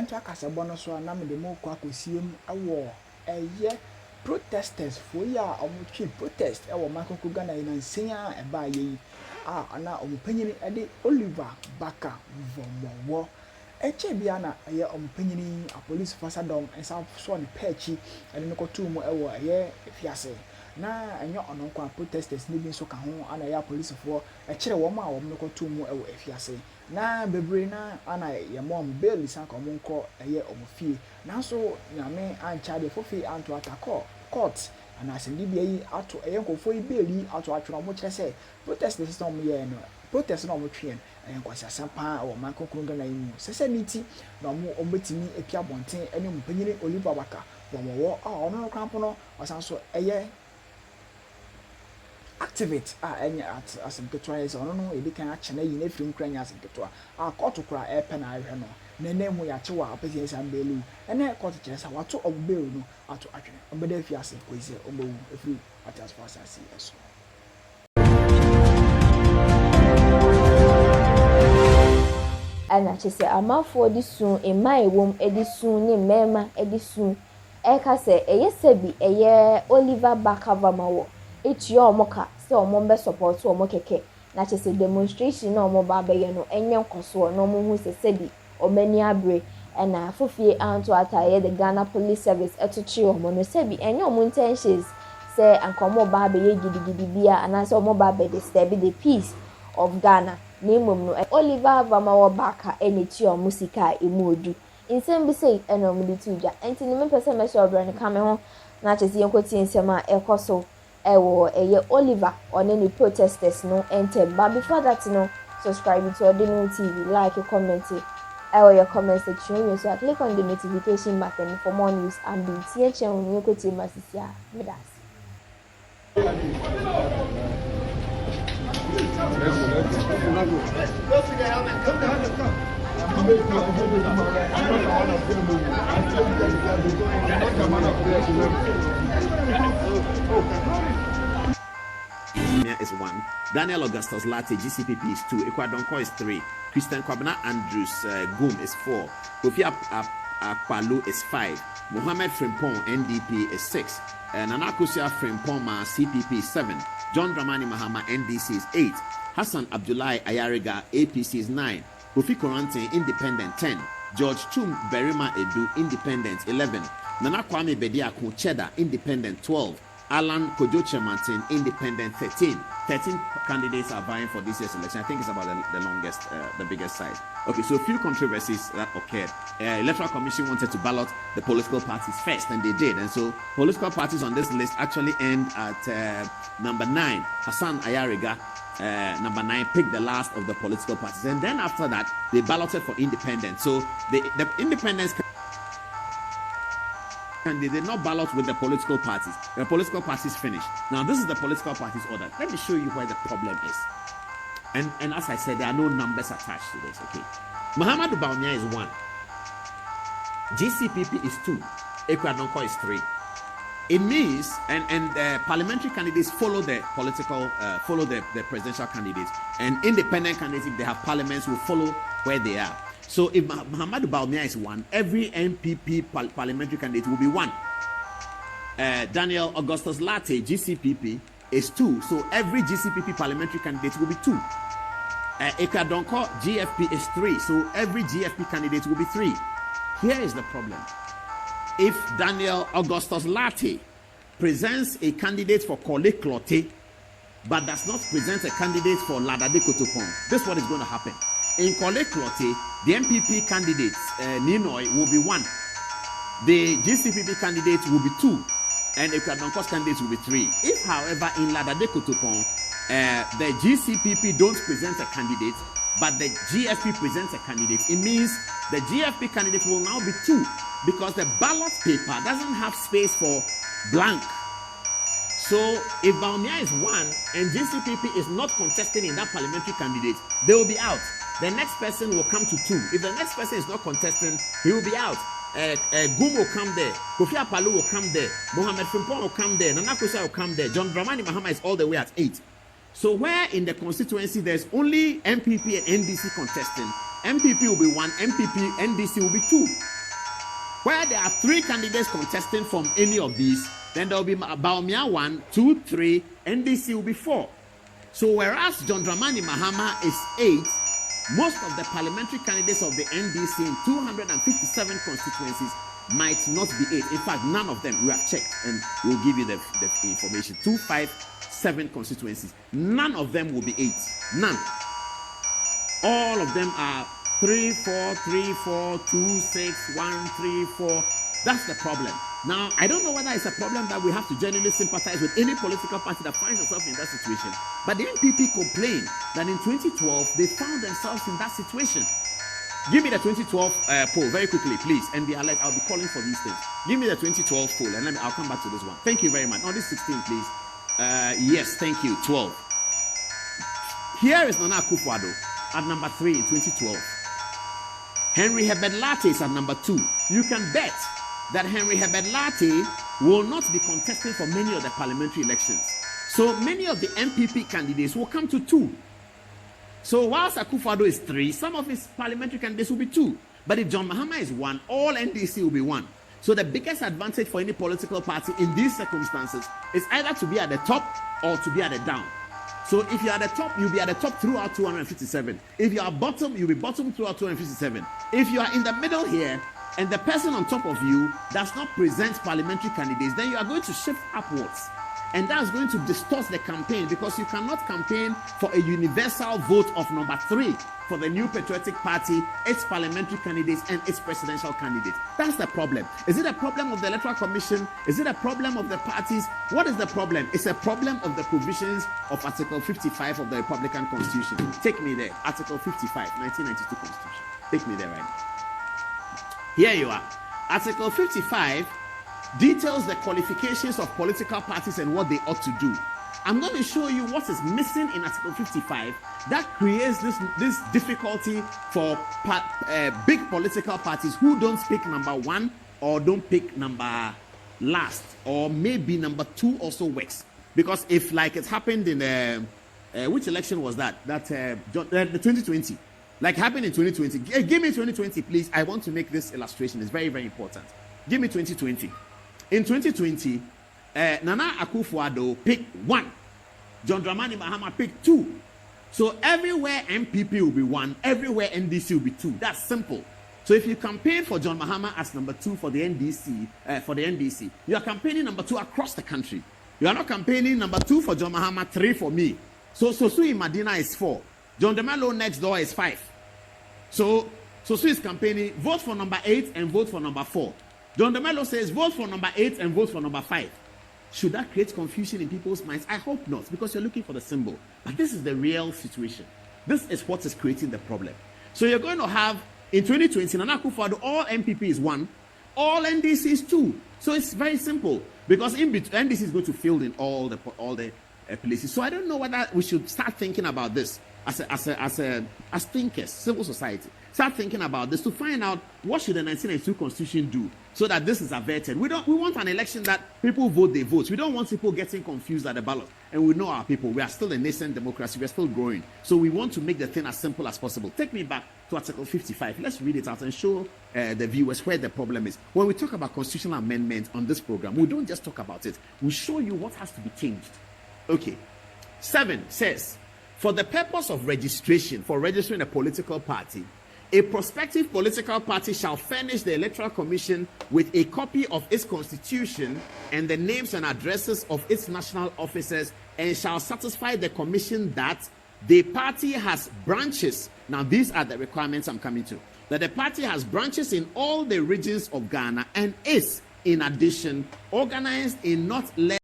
to akasebo no so na me de mo kwa kosiem awo eye protesters for ya omutwe protest ewo makoko Ghana ina nsia eba yi ana omupanyini ede Oliver Baka Vomowo eche bia na eye omupanyini a police force dom ensa so ne pechi ede no kotu mu ewo eye efiase na enyo ono kwa protesters ni bi so ka ho ana ya police for ekire wo ma wo no kotu mu ewo efiase na bebre na ana ye mom baìl san ko mo nko eye omufie na so nyame ancha de fofi anto atako cóurt ana asɛmdi bia yi ato ɛyɛ nkɔfo yi baìl ato atwena mo kyerɛ sɛ protest system yɛ no protest na mo twɛn ɛyɛ nkɔsi asampa wɔ man kokoro Ghana yi mu sɛsɛ niti na mo ombetimi epia bonten ɛne mo panyini Oliver Baka wɔwɔ a ɔno no krampo no ɔsan so ɛyɛ activate ɛnyɛ at asɛmketoa yɛ sɛ ɔno no edi kan akyena yi na efiri nkura nya asɛmketoa a cóurt kora ɛpɛ na ahwɛ no nene mu ya chewa apesi san baìl ene cóurt kyerɛ sɛ wato baìl no ato atwene ɔbɛda fi ase koise ɔbɛwu efiri atas for asase eso ana kyese amafo di sun emma ewom edi sun ne mema edi sun eka sɛ ɛyɛ sɛbi ɛyɛ Oliver Baka Vomowo etua omoka sɛ omo be support omo keke na kyese demonstration na omo ba bɛyɛ no enye nkoso na omo hu sɛ sɛbi omani abre na fofie anto ataye the Ghana Police Service etochi omo no sebi enye omo intentions say ankomo ba be gidigidi bia anase omo ba be disturb the peace of Ghana nemum no Oliver Vomowo Baka eneti omo sika emu odu insem bi say eno omo dituja enti ni me pese me so obra ne kame ho na chese yenkoti nsem a ekoso ewo eye Oliver one ni protesters no enter but before that no subscribe to Ordinary TV, like, comment or your comment section. So click on the notification button for more news and be here when you go to Masisia with us. Is 1, Daniel Augustus Latte GCPP is 2, Ekwadonko is 3, Christian Kwabena Andrews Goom is 4, Kofi Akpalu is 5, Mohammed Frimpong NDP is 6, Nana Kusia Frimpong CPP is 7, John Dramani Mahama NDC is 8, Hassan Abdullahi Ayariga APC is 9, Kofi Korantin Independent 10, George Chum Berima Edu Independent 11, Nana Kwame Bediako Cheddar Independent 12, Alan Kojoche Martin, Independent 13. 13 candidates are vying for this year's election. I think it's about the longest, the biggest size. Okay, so a few controversies that occurred. Electoral Commission wanted to ballot the political parties first, and they did. And so political parties on this list actually end at number 9. Hassan Ayariga, number 9, picked the last of the political parties. And then after that, they balloted for independents. So the independents and they did not ballot with the political parties. The political parties finished. Now this is the political parties order. Let me show you where the problem is. And as I said, there are no numbers attached to this. Okay, Muhammadu Bawumia is 1. GCPP is 2. Ekwadonko is 3. It means and parliamentary candidates follow the political follow the presidential candidates, and independent candidates, if they have parliaments, will follow where they are. So if Muhammadu Bawumia is 1, every MPP parliamentary candidate will be 1. Daniel Augustus Latte, GCPP, is 2. So every GCPP parliamentary candidate will be 2. Ekwadonko, GFP, is 3. So every GFP candidate will be 3. Here is the problem. If Daniel Augustus Latte presents a candidate for Kole Klote, but does not present a candidate for Ladade Kotopon, this is what is going to happen. In Kole Klote, the MPP candidate, Ninoy, will be 1. The GCPP candidate will be 2. And Ekwadonko's candidate will be 3. If, however, in Ladade Kotopon, the GCPP don't present a candidate, but the GFP presents a candidate, it means the GFP candidate will now be 2, because the ballot paper doesn't have space for blank. So if Bawumia is 1 and GCPP is not contesting in that parliamentary candidate, they will be out. The next person will come to 2. If the next person is not contesting, he will be out. Goom will come there. Kofi Akpalu will come there. Mohammed Frimpong will come there. Nana Kusa will come there. John Dramani Mahama is all the way at 8. So where in the constituency there's only MPP and NDC contesting, MPP will be 1, MPP, NDC will be 2. Where there are 3 candidates contesting from any of these, then there will be Bawumia 1, 2, 3, NDC will be 4. So whereas John Dramani Mahama is 8, most of the parliamentary candidates of the NDC in 257 constituencies might not be 8. In fact, none of them, we have checked and we'll give you the information. 257 constituencies, none of them will be 8. None. All of them are 3, 4, 3, 4, 2, 6, 1, 3, 4. That's the problem. Now, I don't know whether it's a problem that we have to genuinely sympathize with any political party that finds itself in that situation. But the NPP complained that in 2012, they found themselves in that situation. Give me the 2012 poll very quickly, please, and be alert. I'll be calling for these things. Give me the 2012 poll, and I'll come back to this one. Thank you very much. No, this 16, please. Yes, thank you. 12. Here is Nana Akufo-Addo at number 3 in 2012. Henry Herbert Latte is at number 2. You can bet that Henry Herbert Latte will not be contesting for many of the parliamentary elections. So many of the MPP candidates will come to 2. So whilst Akufo-Addo is 3, some of his parliamentary candidates will be 2. But if John Mahama is 1, all NDC will be 1. So the biggest advantage for any political party in these circumstances is either to be at the top or to be at the down. So if you're at the top, you'll be at the top throughout 257. If you are bottom, you'll be bottom throughout 257. If you are in the middle here, and the person on top of you does not present parliamentary candidates, then you are going to shift upwards. And that's going to distort the campaign, because you cannot campaign for a universal vote of number 3 for the New Patriotic Party, its parliamentary candidates, and its presidential candidates. That's the problem. Is it a problem of the Electoral Commission? Is it a problem of the parties? What is the problem? It's a problem of the provisions of Article 55 of the Republican Constitution. Take me there. Article 55, 1992 Constitution. Take me there right now. Here you are. Article 55 details the qualifications of political parties and what they ought to do. I'm going to show you what is missing in Article 55 that creates this difficulty for big political parties who don't pick number 1 or don't pick number last, or maybe number 2 also works. Because if, like it happened in which election was that? The 2020. Like happened in 2020. Give me 2020, please. I want to make this illustration. It's very, very important. Give me 2020. In 2020, Nana Akufo-Addo picked 1. John Dramani Mahama picked 2. So everywhere MPP will be 1, everywhere NDC will be 2. That's simple. So if you campaign for John Mahama as number 2 for the NDC, you are campaigning number 2 across the country. You are not campaigning number 2 for John Mahama, 3 for me. So Sui Madina is 4. John Demelo next door is 5. So Sui is campaigning, vote for number 8 and vote for number 4. John Demelo says, vote for number 8 and vote for number 5. Should that create confusion in people's minds? I hope not, because you're looking for the symbol. But this is the real situation. This is what is creating the problem. So you're going to have, in 2020, Nana Akufo-Addo, all MPP is 1, all NDC is 2. So it's very simple, because in between, NDC is going to fill in all the places. So I don't know whether we should start thinking about this as thinkers, civil society. Start thinking about this to find out what should the 1992 Constitution do so that this is averted. We want an election that people vote, they vote. We don't want people getting confused at the ballot. And we know our people. We are still a nascent democracy. We are still growing. So we want to make the thing as simple as possible. Take me back to Article 55. Let's read it out and show the viewers where the problem is. When we talk about constitutional amendment on this program, we don't just talk about it. We show you what has to be changed. Okay. 7 says, for the purpose of registration, for registering a political party, a prospective political party shall furnish the Electoral Commission with a copy of its constitution and the names and addresses of its national officers, and shall satisfy the commission that the party has branches. Now, these are the requirements I'm coming to. That the party has branches in all the regions of Ghana and is, in addition, organized in not less